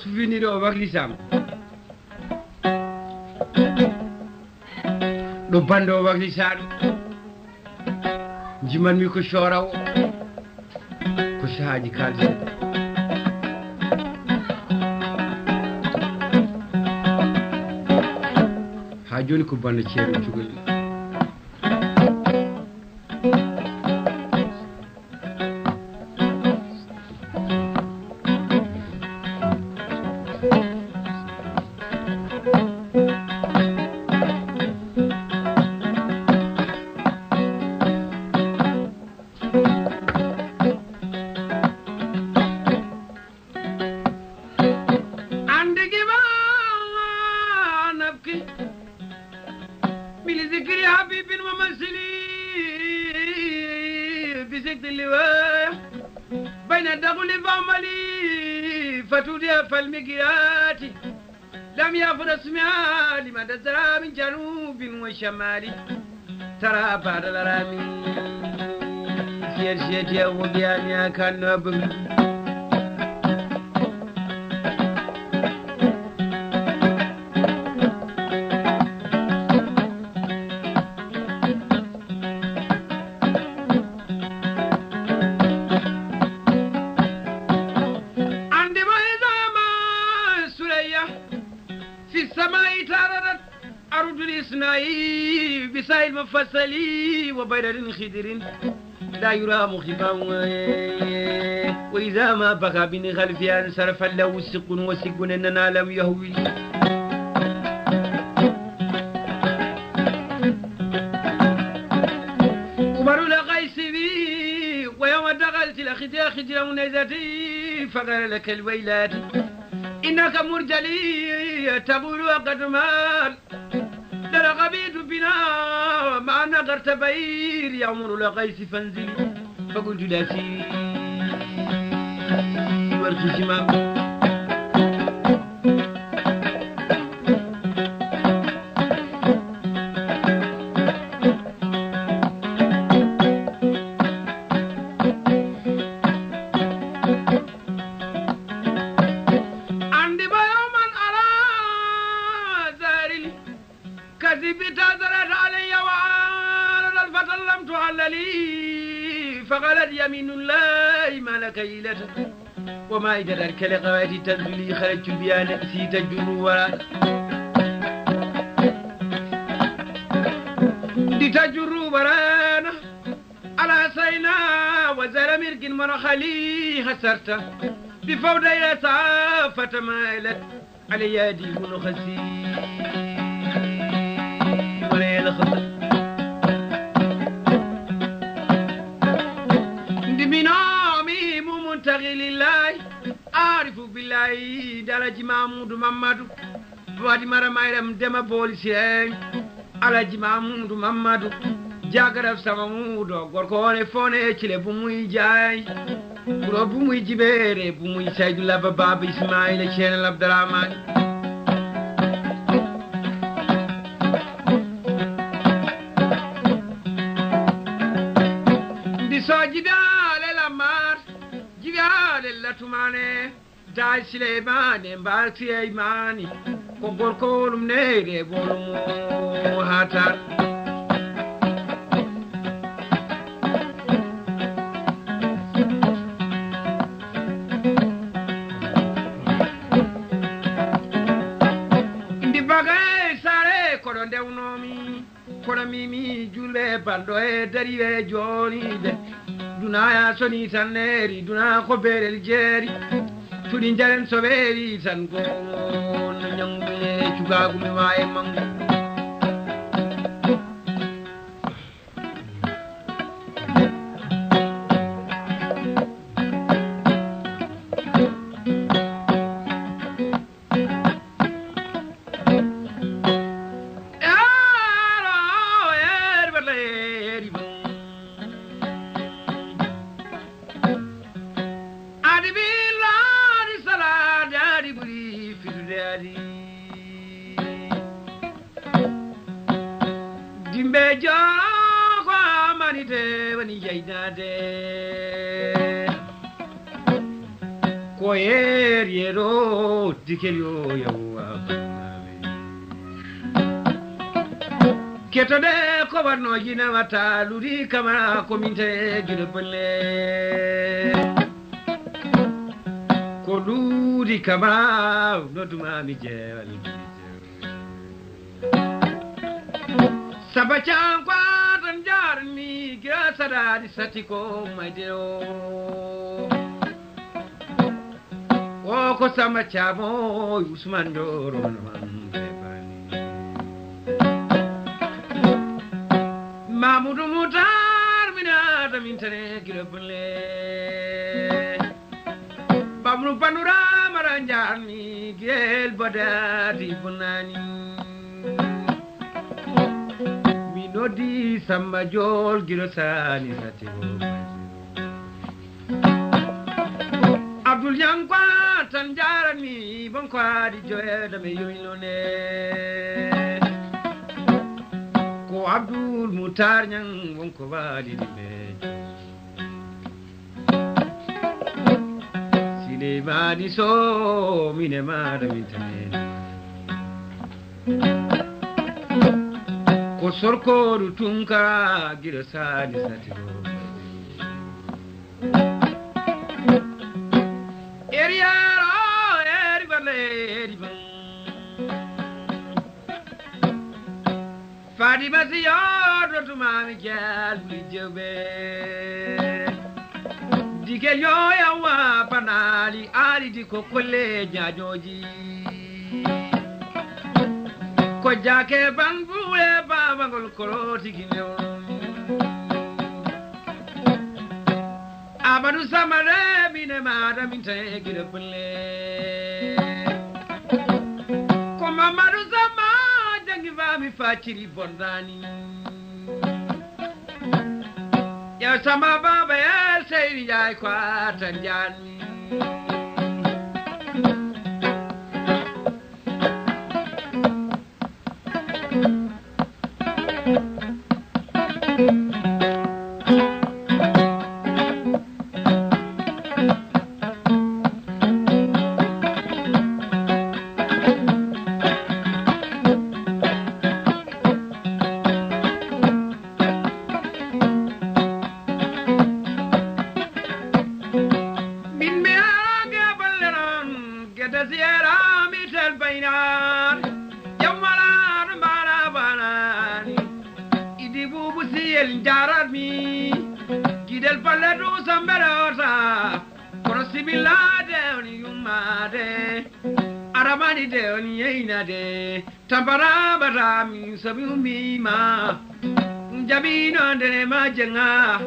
souvenir o waklisam ɗo bande o waklisaɗo jimanmi ko coraw ko sahaji kalse ha joni ko bande ceerno cugol فالمقيات لم يفرس اسمها لمن ترى من جنوب وشمال ترى بعد الرامي في الشتاء وبيانها كان نبغي بسائل مفصلي وبير خدر لا يرى مخفا وإذا ما بقى بن خلفها انصرف له سق وسق إننا لم يهوي عمر لقيس بي ويوم دخلت لخديا خديا ونزتي فقال لك الويلات إنك مرجلي تقول وقد مال لرغبيت بنا ما نقرت بير يأمر لقيس فانزل فقلت لا سي ورخي شمام فقالت يمين الله ما لك إلته وما يدرك لقواتي تنزلي خرجت بها نفسي تجر وراء تجر ورانا على سينا وزر مرق مرخلي خسرت بفوضى يسعى فتمايلت علي يدي من خسي ولا يلخص لله أعرف بالله درج محمود محمد وادي مرا مايرم دما بولسي على محمود محمد جاغرا سامود غوركو فوني تشلي بوموي جاي برو بوموي جيبيري بوموي سيد الله باب اسماعيل شين عبد الرحمن دي سوجي tumane dai silemane mbalti imani kogorkolum nere bolum hatan indi bagay sare kodo ndewnomi kono mimi julle bando e dariwe joni de dunaya soni taneri duna ko berel jeri tudi jaren so beri tan ko nyambe cugagu mi wae mangu koyer yero dikel yo yawa ketode ko warno jina wata luri kama ko minte gide belle ko luri kama noduma mi jewal sabachan kwa tan jarni gasada di satiko maideo o ko sama chamo Usman Doro man Mamudu Mutar minata mintane girabule Babnu Panura maranjani gel badati bunani Minodi samba jol girosani satiro Abdul Yankwa tanjarani bonkwa di joye dame yoilone Ko Abdul Mutar nyang wonko wali dibe Sile mani so mine madamintane Ko sorko rutunka girosani satiro Fadi basi yodo tu mami jal bijobe Dike yo ya wa panali ali di kokole jajoji Ko jake ban bule baba ngol koroti kinyo Abadu samare bine mada minte gire pule Ko mamadu sama jangi vami fachiri bondani Ya sama baba ya seyri jay kwa tanjani Tampara barami sabi umima Njabino andere majenga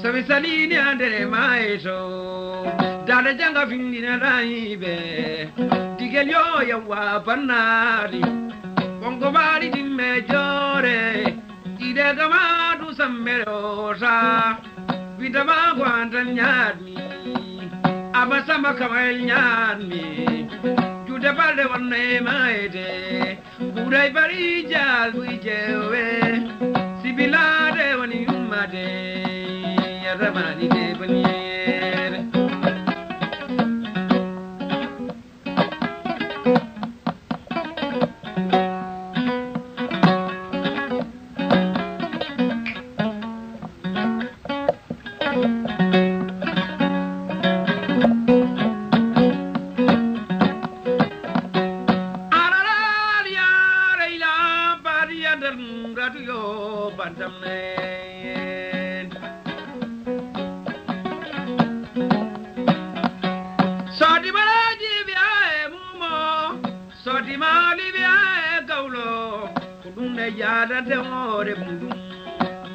Sabi salini andere maeso Dada janga findina raibe Digel yo ya wapanari Bongo bari dimme jore Ide gama du sammerosa Vidama guantan nyadmi Abasama kamal nyadmi Jude balde wanne maede Uday bari jal wijewe Sibilade wani umade Yarabani de baniere Yada de ore bundu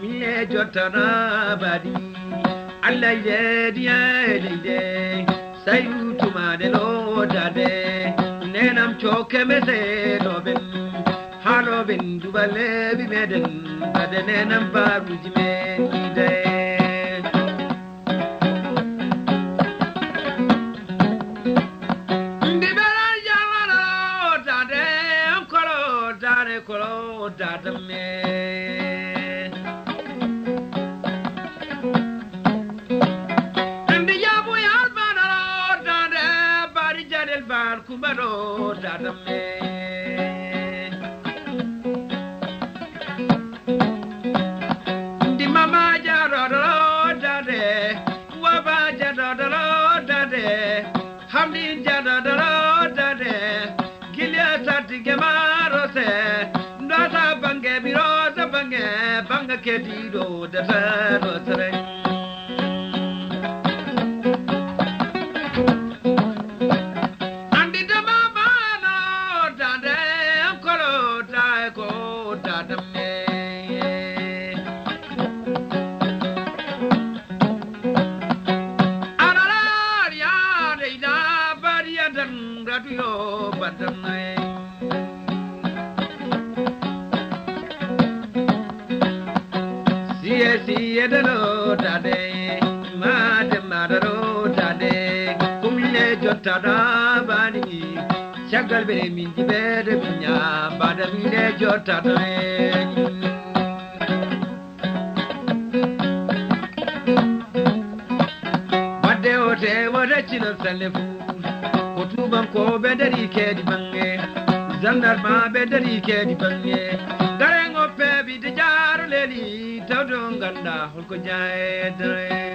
mine jotana badi alla ye dia de sayutu ma de lo dade nenam choke mese do ben halo ben dubale bi meden bade nenam baru jime ide Kolo dada me Ndi yabu yalbana dada kumbaro dadame di mama jaro dade waba jaro dade hamdi jaro dade gilia sati gemaro se ndata bange biro sa bange banga kedido dada rosre Siye dalo dade, madaro dade, kumile jota da bani, shagal be min bede minya, bada mile jota da. Bade ote wada chino salefu, kutubam ko bedari ke di bange, zandar ma bedari ke di bange, garengo pebi de jaro leli. Tawdong ganda hulko jae dre